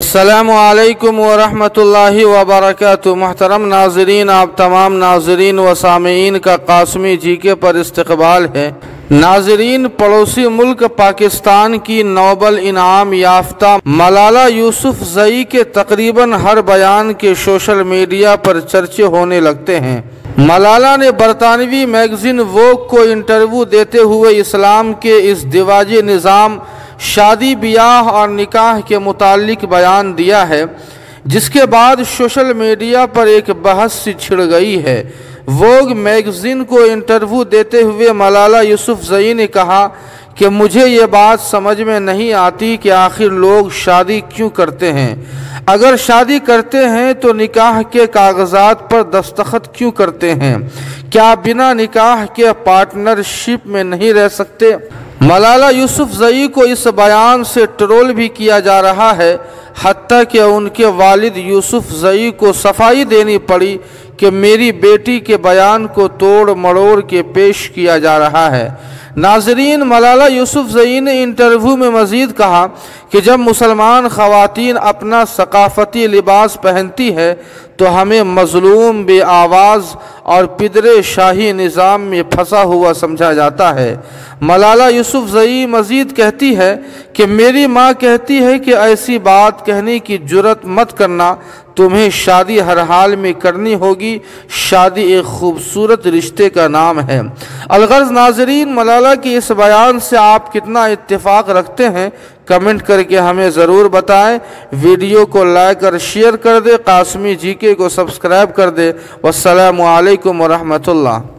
अस्सलामु अलैकुम वरहमतुल्लाहि वबरकातुहू। मुहतरम नाज़रीन, आप तमाम नाज़रीन व सामीईन का कासमी जीके पर इस्तक़बाल है। नाज़रीन, पड़ोसी मुल्क पाकिस्तान की नोबल इनाम याफ्ता मलाला यूसुफ़ज़ई के तकरीबन हर बयान के सोशल मीडिया पर चर्चे होने लगते हैं। मलाला ने बरतानवी मैगज़ीन वोग को इंटरव्यू देते हुए इस्लाम के इस दिवाजी निज़ाम शादी ब्याह और निकाह के मुतालिक बयान दिया है, जिसके बाद सोशल मीडिया पर एक बहस सी छिड़ गई है। वोग मैगज़ीन को इंटरव्यू देते हुए मलाला यूसुफ़ज़ई ने कहा कि मुझे ये बात समझ में नहीं आती कि आखिर लोग शादी क्यों करते हैं। अगर शादी करते हैं तो निकाह के कागजात पर दस्तखत क्यों करते हैं? क्या बिना निकाह के पार्टनरशिप में नहीं रह सकते? मलाला यूसुफ़ज़ई को इस बयान से ट्रोल भी किया जा रहा है, हत्ता कि उनके वालिद यूसुफ़ज़ई को सफाई देनी पड़ी कि मेरी बेटी के बयान को तोड़ मरोड़ के पेश किया जा रहा है। नाज़रीन, मलाला यूसुफ़ज़ई ने इंटरव्यू में मज़ीद कहा कि जब मुसलमान ख़वातीन अपना सकाफ़ती लिबास पहनती है तो हमें मज़लूम, बेआवाज़ और पिदरे शाही निज़ाम में फंसा हुआ समझा जाता है। मलाला यूसुफ़ज़ई मज़ीद कहती है कि मेरी माँ कहती है कि ऐसी बात कहने की जुर्रत मत करना, तुम्हें शादी हर हाल में करनी होगी। शादी एक खूबसूरत रिश्ते का नाम है। अलगर्ज़ नाज़रीन, मलाला के इस बयान से आप कितना इत्तेफाक रखते हैं, कमेंट करके हमें ज़रूर बताएं। वीडियो को लाइक और शेयर कर दे, कासमी जीके को सब्सक्राइब कर दे। वस्सलामु अलैकुम वरहमतुल्लाह।